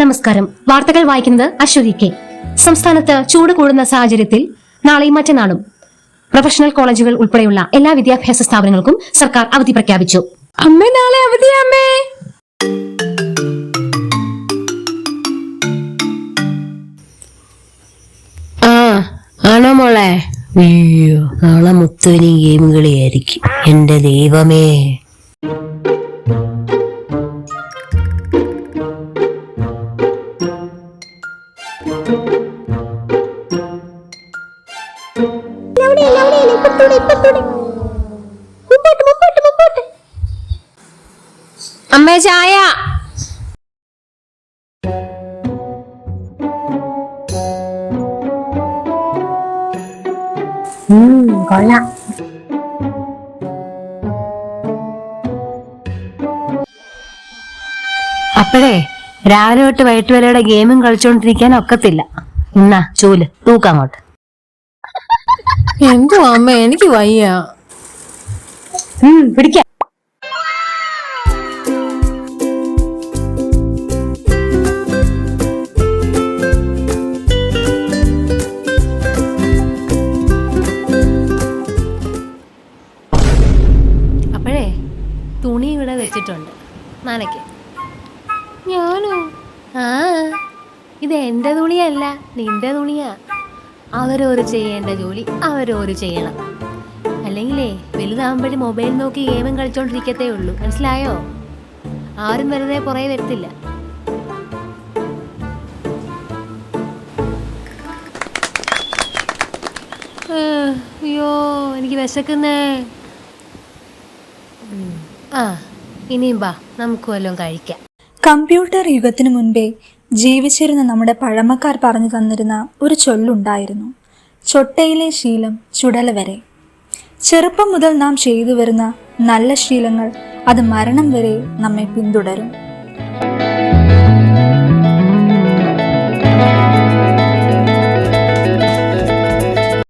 നമസ്കാരം. വാർത്തകൾ വായിക്കുന്നത് അശ്വതി കെ. സംസ്ഥാനത്ത് ചൂട് കൂടുന്ന സാഹചര്യത്തിൽ നാളെയും മറ്റന്നാളും പ്രൊഫഷണൽ കോളേജുകൾ ഉൾപ്പെടെയുള്ള എല്ലാ വിദ്യാഭ്യാസ സ്ഥാപനങ്ങൾക്കും സർക്കാർ അവധി പ്രഖ്യാപിച്ചു. അമ്മേ, നാളെ അവധിയാ അമ്മേ. ആണോ മോളെ? അയ്യോ, നാളെ മുത്തുവിന് ഗെയിം കളിയായിരിക്കും. എന്റെ ദൈവമേ. അമ്മേ, ചായ. കൊള്ളാം. അപ്പോഴേ രാവിലെ തൊട്ട് വൈകിട്ട് വരെയുടെ ഗെയിമും കളിച്ചോണ്ടിരിക്കാൻ ഒക്കത്തില്ല. എന്നാ ചൂല് തൂക്കങ്ങോട്ട്. എന്തോ അമ്മ, എനിക്ക് വയ്യ. പിടിക്കാം. അപ്പോഴേ തുണി ഇവിടെ വെച്ചിട്ടുണ്ട്, നനയ്ക്ക്. ഞാനോ? ഇത് എന്റെ തുണിയല്ല, നിന്റെ തുണിയാ. അവരോര് ചെയ്യേണ്ട ജോലി അവരോര് ചെയ്യണം. അല്ലെങ്കിലേ വലുതാകുമ്പോഴും മൊബൈൽ നോക്കി ഗെയിമും കളിച്ചോണ്ടിരിക്കത്തേ ഉള്ളൂ. മനസ്സിലായോ? ആരും വെറുതെ പുറകെ വരത്തില്ല. അയ്യോ, എനിക്ക് വിശക്കുന്നേ. ഇനിയും വാ, നമുക്ക് വല്ലതും കഴിക്കാം. കമ്പ്യൂട്ടർ യുഗത്തിനു മുൻപേ ജീവിച്ചിരുന്ന നമ്മുടെ പഴമക്കാർ പറഞ്ഞു തന്നിരുന്ന ഒരു ചൊല്ലുണ്ടായിരുന്നു: ചൊട്ടയിലെ ശീലം ചുടല വരെ. ചെറുപ്പം മുതൽ നാം ചെയ്തു വരുന്ന നല്ല ശീലങ്ങൾ അത് മരണം വരെ നമ്മെ പിന്തുടരും.